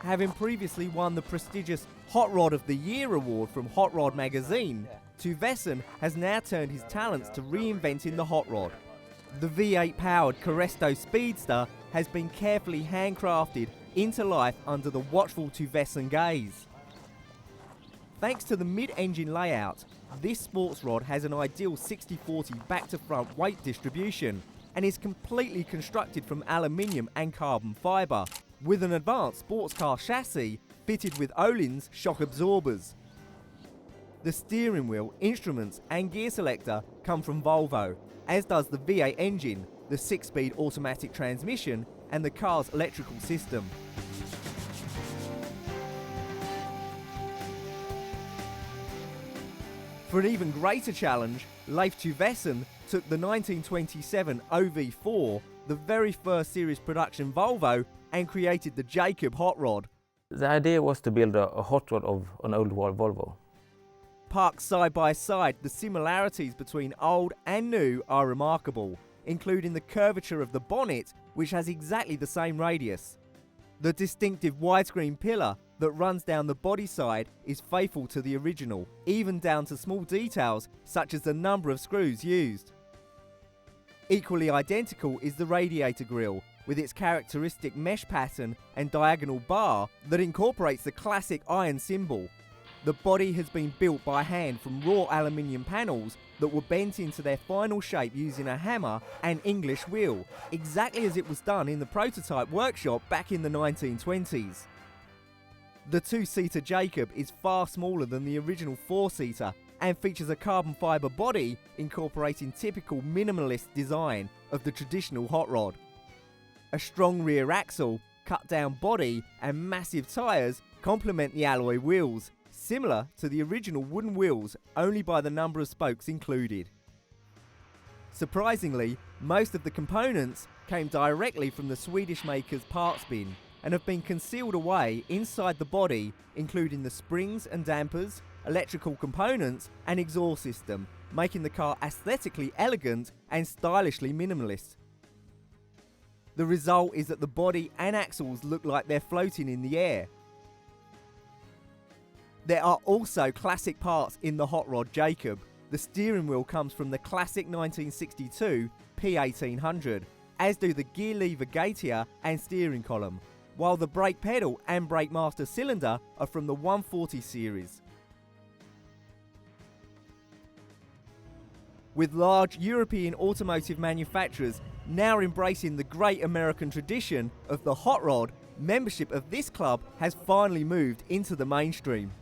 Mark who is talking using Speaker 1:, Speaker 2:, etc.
Speaker 1: Having previously won the prestigious Hot Rod of the Year award from Hot Rod magazine, Tuvesen has now turned his talents to reinventing the hot rod. The V8-powered Caresto Speedster has been carefully handcrafted into life under the watchful Tuvesen gaze. Thanks to the mid-engine layout, this sports rod has an ideal 60-40 back-to-front weight distribution and is completely constructed from aluminium and carbon fibre, with an advanced sports car chassis fitted with Öhlins shock absorbers. The steering wheel, instruments and gear selector come from Volvo, as does the V8 engine, the 6-speed automatic transmission and the car's electrical system. For an even greater challenge, Leif Tuvesen took the 1927 OV4, the very first series production Volvo, and created the Jacob hot rod.
Speaker 2: The idea was to build a hot rod of an old Volvo.
Speaker 1: Parked side by side, the similarities between old and new are remarkable, including the curvature of the bonnet, which has exactly the same radius. The distinctive widescreen pillar that runs down the body side is faithful to the original, even down to small details such as the number of screws used. Equally identical is the radiator grille, with its characteristic mesh pattern and diagonal bar that incorporates the classic iron symbol. The body has been built by hand from raw aluminium panels that were bent into their final shape using a hammer and English wheel, exactly as it was done in the prototype workshop back in the 1920s. The two-seater Jacob is far smaller than the original four-seater and features a carbon fibre body incorporating typical minimalist design of the traditional hot rod. A strong rear axle, cut-down body and massive tyres complement the alloy wheels, similar to the original wooden wheels, only by the number of spokes included. Surprisingly, most of the components came directly from the Swedish maker's parts bin and have been concealed away inside the body, including the springs and dampers, electrical components and exhaust system, making the car aesthetically elegant and stylishly minimalist. The result is that the body and axles look like they're floating in the air. There are also classic parts in the hot rod Jacob. The steering wheel comes from the classic 1962 P1800, as do the gear lever gateer and steering column, while the brake pedal and brake master cylinder are from the 140 series. With large European automotive manufacturers now embracing the great American tradition of the hot rod, membership of this club has finally moved into the mainstream.